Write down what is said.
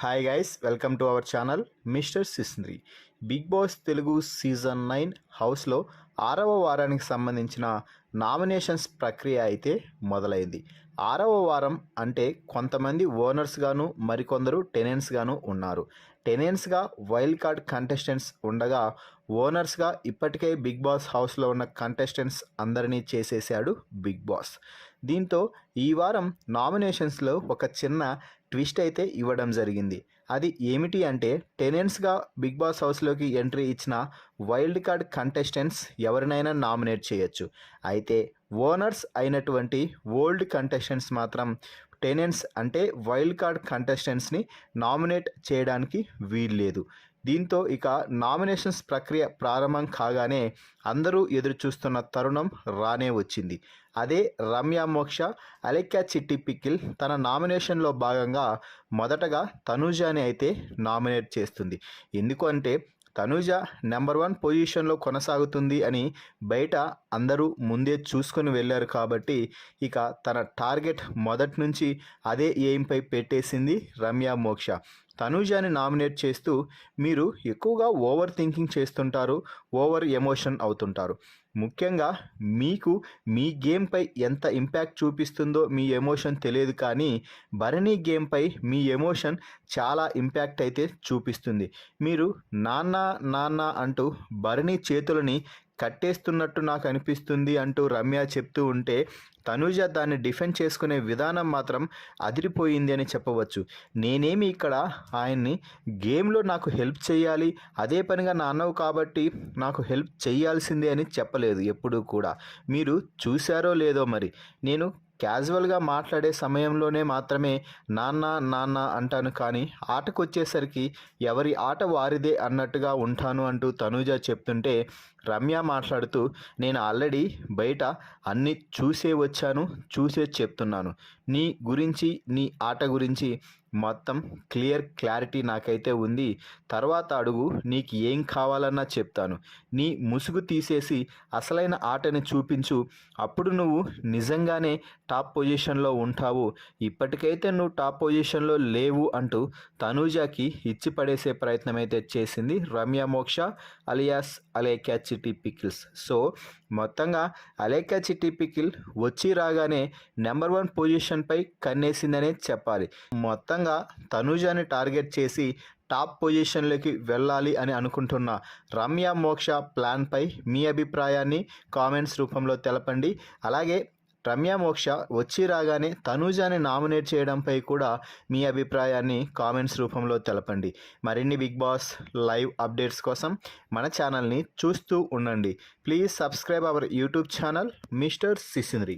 Hi guys, welcome to our channel mister సిస్ంద్రి. Big boss Telugu season 9 హౌస్లో 6వ వారానికి సంబంధించిన నామినేషన్స్ ప్రక్రియ అయితే మొదలైంది. 6వ వారం అంటే కొంతమంది ఓనర్స్ గాను మరికొందరు టెనెంట్స్ గాను ఉన్నారు. టెనెంట్స్గా వైల్డ్ కార్డ్ కంటెస్టెంట్స్ ఉండగా ఓనర్స్గా ఇప్పటికే బిగ్ బాస్ హౌస్లో ఉన్న కంటెస్టెంట్స్ అందరినీ చేసేసాడు బిగ్ బాస్. దీంతో ఈ వారం నామినేషన్స్లో ఒక చిన్న ట్విస్ట్ అయితే ఇవ్వడం జరిగింది. అది ఏమిటి అంటే, టెనెంట్స్గా బిగ్ బాస్ హౌస్లోకి ఎంట్రీ ఇచ్చిన వైల్డ్ కార్డ్ కంటెస్టెంట్స్ ఎవరినైనా నామినేట్ చేయొచ్చు. అయితే ఓనర్స్ అయినటువంటి ఓల్డ్ కంటెస్టెంట్స్ మాత్రం టెనెంట్స్ అంటే వైల్డ్ కార్డ్ కంటెస్టెంట్స్ని నామినేట్ చేయడానికి వీల్లేదు. దీంతో ఇక నామినేషన్స్ ప్రక్రియ ప్రారంభం కాగానే అందరూ ఎదురు చూస్తున్న తరుణం రానే వచ్చింది. అదే రమ్య మోక్ష అలెక్కా చిట్టి పిక్కిల్ తన నామినేషన్లో భాగంగా మొదటగా తనూజాని అయితే నామినేట్ చేస్తుంది. ఎందుకంటే తనూజ నెంబర్ 1 పొజిషన్లో కొనసాగుతుంది అని బయట అందరూ ముందే చూసుకొని వెళ్ళారు. కాబట్టి ఇక తన టార్గెట్ మొదటి నుంచి అదే ఎయిమ్పై పెట్టేసింది రమ్య మోక్ష. తనూజాని నామినేట్ చేస్తూ, మీరు ఎక్కువగా ఓవర్ థింకింగ్ చేస్తుంటారు, ఓవర్ ఎమోషన్ అవుతుంటారు. ముఖ్యంగా మీకు మీ గేమ్పై ఎంత ఇంపాక్ట్ చూపిస్తుందో మీ ఎమోషన్ తెలియదు, కానీ భరణి గేమ్పై మీ ఎమోషన్ చాలా ఇంపాక్ట్ అయితే చూపిస్తుంది. మీరు నాన్న నాన్న అంటూ భరణి చేతులని కట్టేస్తున్నట్టు నాకు అనిపిస్తుంది అంటూ రమ్య చెప్తూ ఉంటే, తనూజ దాన్ని డిఫెండ్ చేసుకునే విధానం మాత్రం అదిరిపోయింది అని చెప్పవచ్చు. నేనేమి ఇక్కడ ఆయన్ని గేమ్లో నాకు హెల్ప్ చేయాలి, అదే పనిగా నాన్నవు కాబట్టి నాకు హెల్ప్ చేయాల్సిందే అని చెప్పలేదు ఎప్పుడూ కూడా. మీరు చూశారో లేదో మరి, నేను క్యాజువల్గా మాట్లాడే సమయంలోనే మాత్రమే నాన్న నాన్న అంటాను, కానీ ఆటకు వచ్చేసరికి ఎవరి ఆట వారిదే అన్నట్టుగా ఉంటాను అంటూ తనూజ చెప్తుంటే, రమ్య మాట్లాడుతూ, నేను ఆల్రెడీ బయట అన్నీ చూసే వచ్చాను, చూసే చెప్తున్నాను. నీ గురించి నీ ఆట గురించి మొత్తం క్లారిటీ నాకైతే ఉంది. తర్వాత అడుగు, నీకు ఏం కావాలన్నా చెప్తాను. నీ ముసుగు తీసేసి అసలైన ఆటని చూపించు, అప్పుడు నువ్వు నిజంగానే టాప్ పొజిషన్లో ఉంటావు. ఇప్పటికైతే నువ్వు టాప్ పొజిషన్లో లేవు అంటూ తనూజాకి ఇచ్చి పడేసే ప్రయత్నం అయితే చేసింది రమ్య మోక్ష అలియాస్ అలేఖ్యా చిట్టి పికిల్స్. సో మొత్తంగా అలేఖ్యా చిట్టి పికిల్ వచ్చి రాగానే నెంబర్ 1 పొజిషన్పై కన్నేసిందనే చెప్పాలి. మొత్తంగా తనూజాని టార్గెట్ చేసి టాప్ పొజిషన్లోకి వెళ్ళాలి అని అనుకుంటున్న రమ్య మోక్ష ప్లాన్పై మీ అభిప్రాయాన్ని కామెంట్స్ రూపంలో తెలపండి. అలాగే రమ్య మోక్ష వచ్చి రాగానే తనూజాని నామినేట్ చేయడంపై కూడా మీ అభిప్రాయాన్ని కామెంట్స్ రూపంలో తెలపండి. మరిన్ని బిగ్ బాస్ లైవ్ అప్డేట్స్ కోసం మన ఛానల్ని చూస్తూ ఉండండి. Please subscribe our YouTube channel mister సిసింద్రి.